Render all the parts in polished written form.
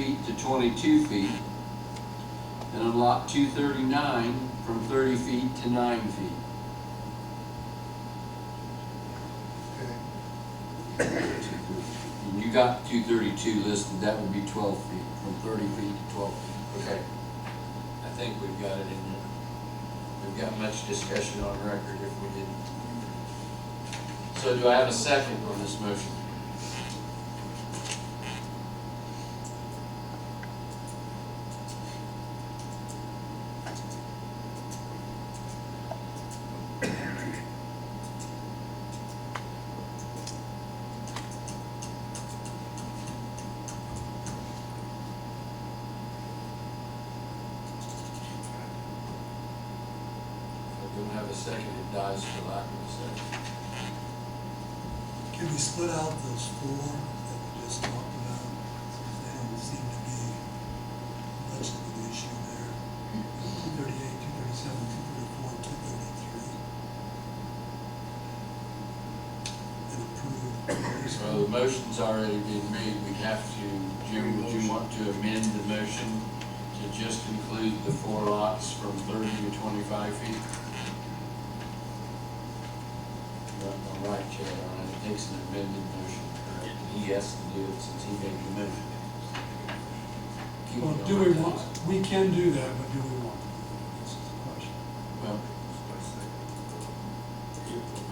feet to 22 feet. And on lot 239, from 30 feet to 9 feet. And you got 232 listed, that would be 12 feet, from 30 feet to 12 feet. Okay. I think we've got it in there. We've got much discussion on record if we didn't. So do I have a second on this motion? Don't have a second, it dies for lack of a second. Can we split out those four that we just talked about? They don't seem to be much of an issue there. 238, 237, 234, 233. And approve. Well, the motion's already been made. We have to, Jim, would you want to amend the motion to just include the 4 lots from 30 to 25 feet? Right, Chair, all right, it takes an amended motion, correct? He has to do it since he made the motion. Well, do we want, we can do that, but do we want to? This is the question. Well,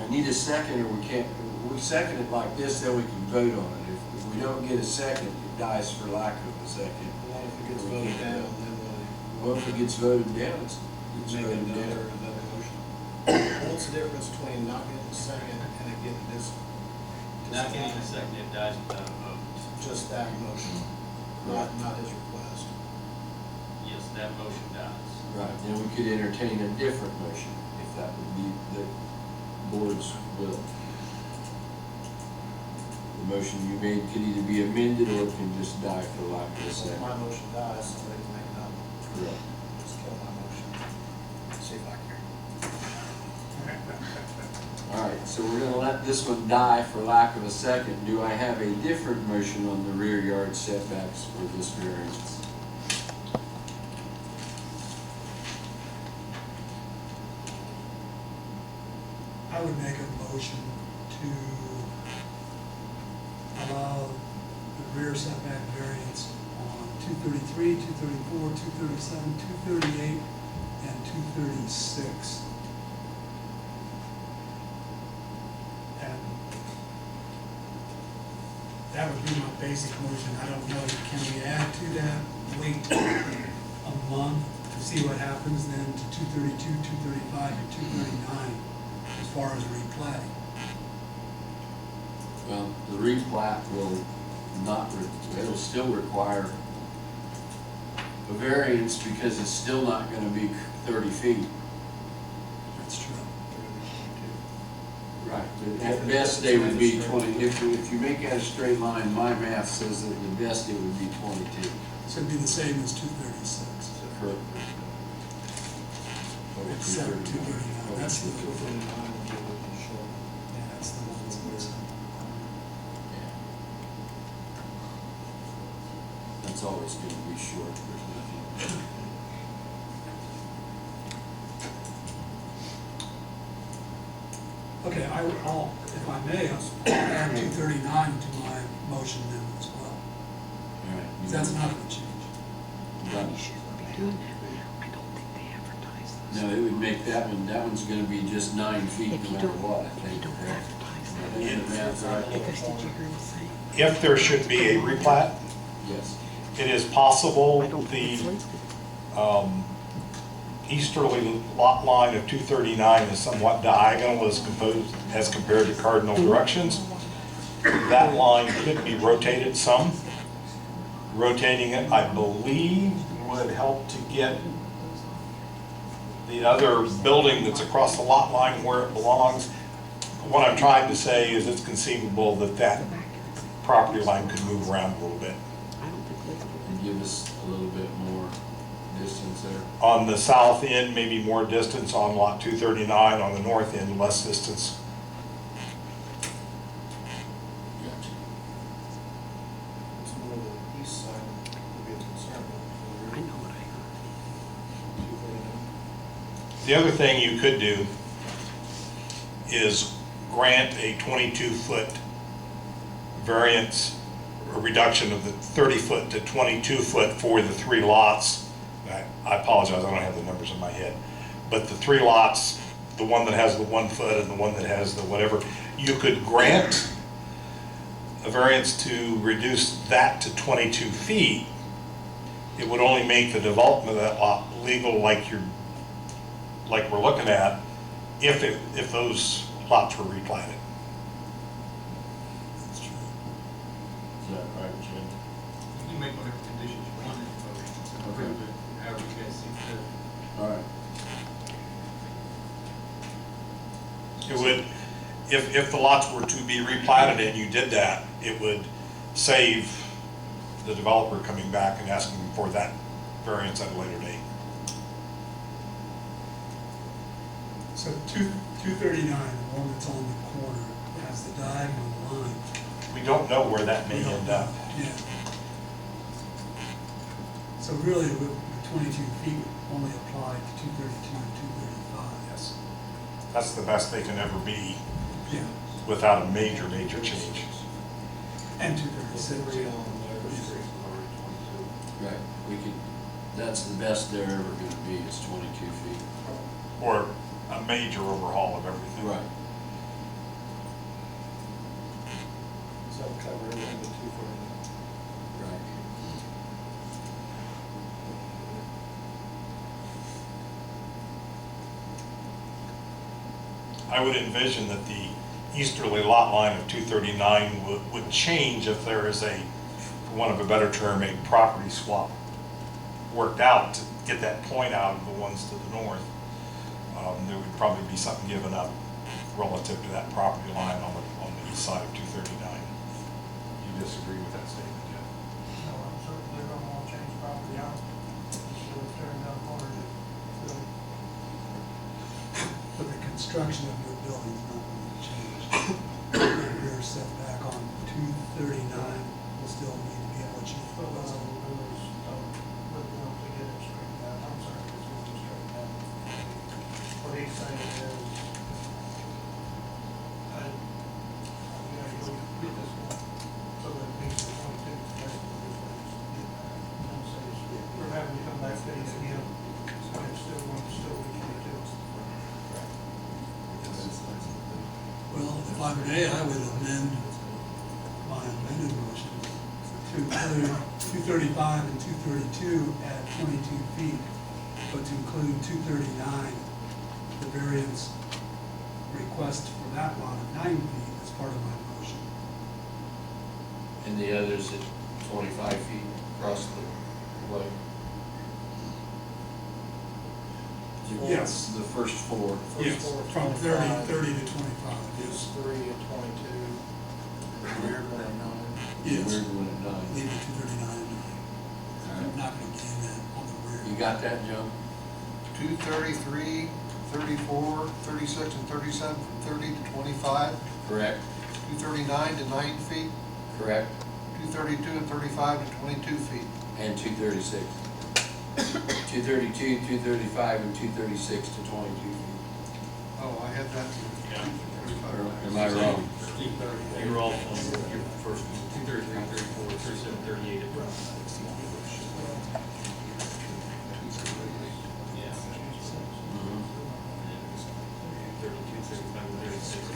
I need a second, or we can't, if we second it like this, then we can vote on it. If we don't get a second, it dies for lack of a second. Well, if it gets voted down, then Well, if it gets voted down, it's make voted down. another motion. What's the difference between not getting a second and it getting this? Not getting a second, it dies without a vote. Just that motion, not his request. Yes, that motion dies. Right, then we could entertain a different motion, if that would be the board's will. The motion you made could either be amended or it can just die for lack of a So if second. my motion dies, somebody can make another one. Correct. Just kill my motion. See if I care. All right, so we're gonna let this one die for lack of a second. Do I have a different motion on the rear yard setbacks for this variance? I would make a motion to allow the rear setback variance on 233, 234, 237, 238, and 236. And that would be my basic motion. I don't know, can we add to that, wait a month to see what happens then to 232, 235, and 239 as far as replatting? Well, the replat will not, it'll still require a variance because it's still not gonna be 30 feet. That's true. Right. But at best, they would be 20, if you make that a straight line, my math says that the best it would be 22. So it'd be the same as 236. Correct. Except 239, that's the, 239 would be a little short. yeah, that's the one that's missing. Yeah. That's always gonna be short, there's nothing. Okay, I'll, if I may, I'll add 239 to my motion then as well. All right. 'Cause that's not gonna change. Done. You shouldn't be doing that. I don't think they advertise those. No, it would make that one's gonna be just 9 feet If no you matter don't, what, I if you think. don't Correct? advertise I that. think the math's right. Because did you hear me say? If there should be a replat, Yes. it is possible I don't think it's the listed. easterly lot line of 239 is somewhat diagonal as compared to cardinal directions. That line could be rotated some. Rotating it, I believe, would help to get the other building that's across the lot line where it belongs. What I'm trying to say is it's conceivable that that property line could move around a little bit. I don't think listed. And give us a little bit more distance there. On the south end, maybe more distance. On lot 239, on the north end, less distance. Gotcha. It's more the east side of The other thing you could do is grant a 22-foot variance, a reduction of the 30-foot to 22-foot for the 3 lots. I apologize, I don't have the numbers in my head. But the 3 lots, the one that has the 1 foot and the one that has the whatever, you could grant a variance to reduce that to 22 feet. It would only make the development of that lot legal like we're looking at if those lots were replatted. That's true. Is that right, Jim? You can make whatever conditions you want in the motion, approve it, however you guys see fit. All right. It would, if the lots were to be replatted and you did that, it would save the developer coming back and asking for that variance at a later date. So 239, the one that's on the corner, has the diagonal line. We don't know where that may We don't end up. know. Yeah. So really, the 22 feet only apply to 232 and 235. Yes. That's the best they can ever be Yeah, without a major change. and 236. Right, we could, that's the best they're ever gonna be, is 22 feet. Or a major overhaul of everything. Right. So cover everything but 240. Right. I would envision that the easterly lot line of 239 would change if there is a, for want of a better term, a property swap worked out to get that point out of the ones to the north. There would probably be something given up relative to that property line on the east side of 239. You disagree with that statement, Jeff? No, I'm certain they're gonna wanna change property out, so it's turning down corner to, But the construction of your building's not going to change. The rear setback on 239 will still need to be what you but what proposed. I'll do is, but we have to get it straightened out, I'm sorry, it's going to straighten out. What he's saying is, you'll get this one, so that it meets the 22, that's what this is. And so we're having to come back to it again, so it's still going to still be 22. Well, if I may, I would amend my amended motion to include 235 and 232 at 22 feet, but to include 239, the variance request for that lot of 9 feet as part of my motion. And the others at 25 feet across the way. Yes. The first 4. Yes, four, from 25. 30 to 25, It's yes. 3 and 22, the rear one at 9. Yes. Weird one at 9. Leave it 239 and 9. All I'm right. not going to gain that on the rear. You got that, Joe? 233, 34, 36, and 37 from 30 to 25, Correct, 239 to 9 feet, correct, 232 and 35 to 22 feet. and 236. 232, 235, and 236 to 22 feet. Oh, I had that. Yeah. Or am I wrong? You were all on your first, 233, 34, 37, 38. Yeah. Mhm. 32, 35, 36,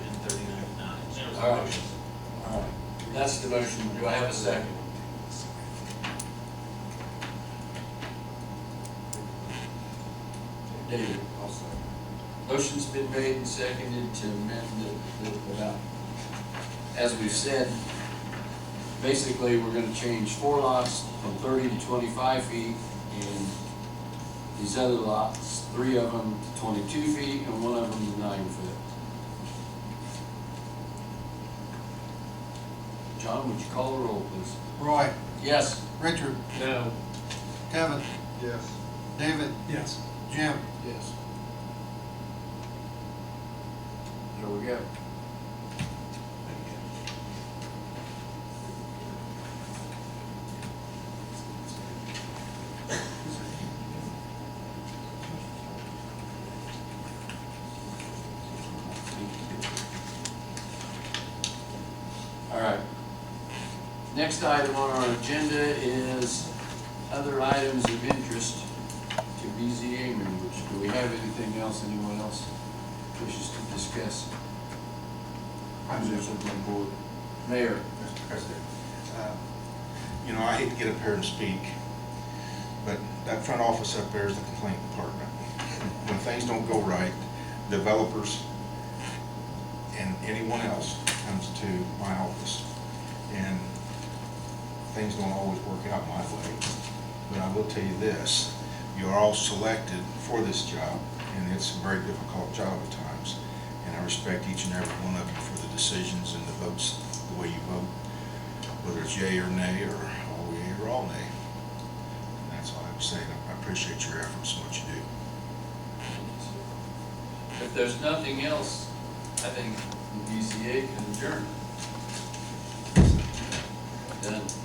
and 39, 9. That was the All right. motion. All right, that's the motion. Do I have a second? David, also. Motion's been made and seconded to amend as we've said, basically, we're gonna change 4 lots from 30 to 25 feet, and these other lots, 3 of them to 22 feet, and 1 of them to 9 foot. John, would you call the roll, please? Roy, Yes. Richard, No. Kevin, Yes. David, Yes. Jim. Yes. There we go. Next item on our agenda is other items of interest to BZA members. Do we have anything else anyone else wishes to discuss? Members of the board. Mayor. Mr. President, you know, I hate to get up here and speak, but that front office up there is the complaint department. When things don't go right, developers and anyone else comes to my office, and things don't always work out my way. But I will tell you this, you're all selected for this job, and it's a very difficult job at times. And I respect each and every one of you for the decisions and the votes, the way you vote, whether it's yea or nay, or all yea or all nay. And that's all I'm saying. I appreciate your efforts and what you do. If there's nothing else, I think the BZA can adjourn. Done.